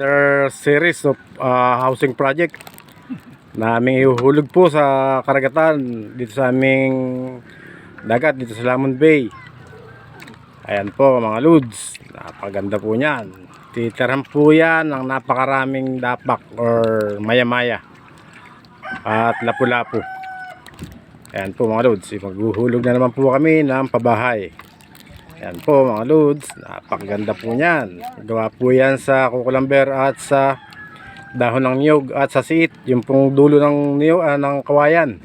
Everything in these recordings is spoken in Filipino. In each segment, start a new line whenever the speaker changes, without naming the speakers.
Another series of housing project na aming ihuhulog po sa karagatan dito sa aming dagat dito sa Lamon Bay. Ayan po mga lods, napaganda po niyan. Titirahan po yan ng napakaraming dapak or maya-maya at lapu-lapu. Ayan po mga lods, maghuhulog na naman po kami ng pabahay. Ayan po mga lods, napakaganda po niyan. Gawa po yan sa kukulamber at sa dahon ng niyog at sa siit, yung pong dulo ng niyog, ng kawayan.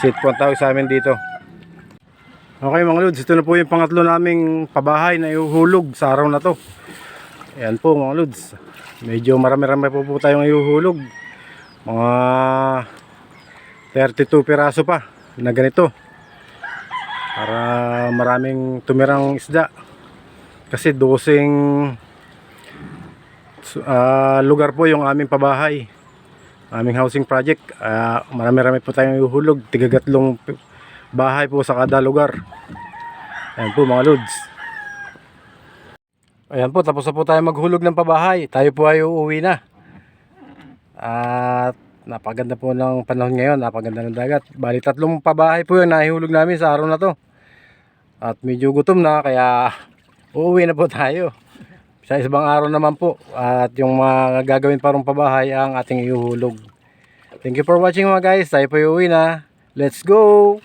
Siit po ang tawag sa amin dito. Okay mga lods, ito na po yung pangatlo naming pabahay na ihuhulog sa araw na to. Ayan po mga lods, medyo marami-rami po tayong ihuhulog. Mga 32 piraso pa na ganito, para maraming tumirang isda. Kasi dosing lugar po yung aming pabahay, aming housing project. Marami-rami po tayong ihuhulog, tigagatlong bahay po sa kada lugar. Ayan po mga lods. Ayan po, tapos na po tayo maghulog ng pabahay. Tayo po ay uuwi na. At napaganda po ng panahon ngayon, napaganda ng dagat. Bali 3 pabahay po yung nahihulog namin sa araw na to. At medyo gutom na, kaya uuwi na po tayo. Sa isang araw naman po. At yung mga gagawin parang pabahay ang ating ihuhulog. Thank you for watching mga guys. Tayo po uuwi na. Let's go!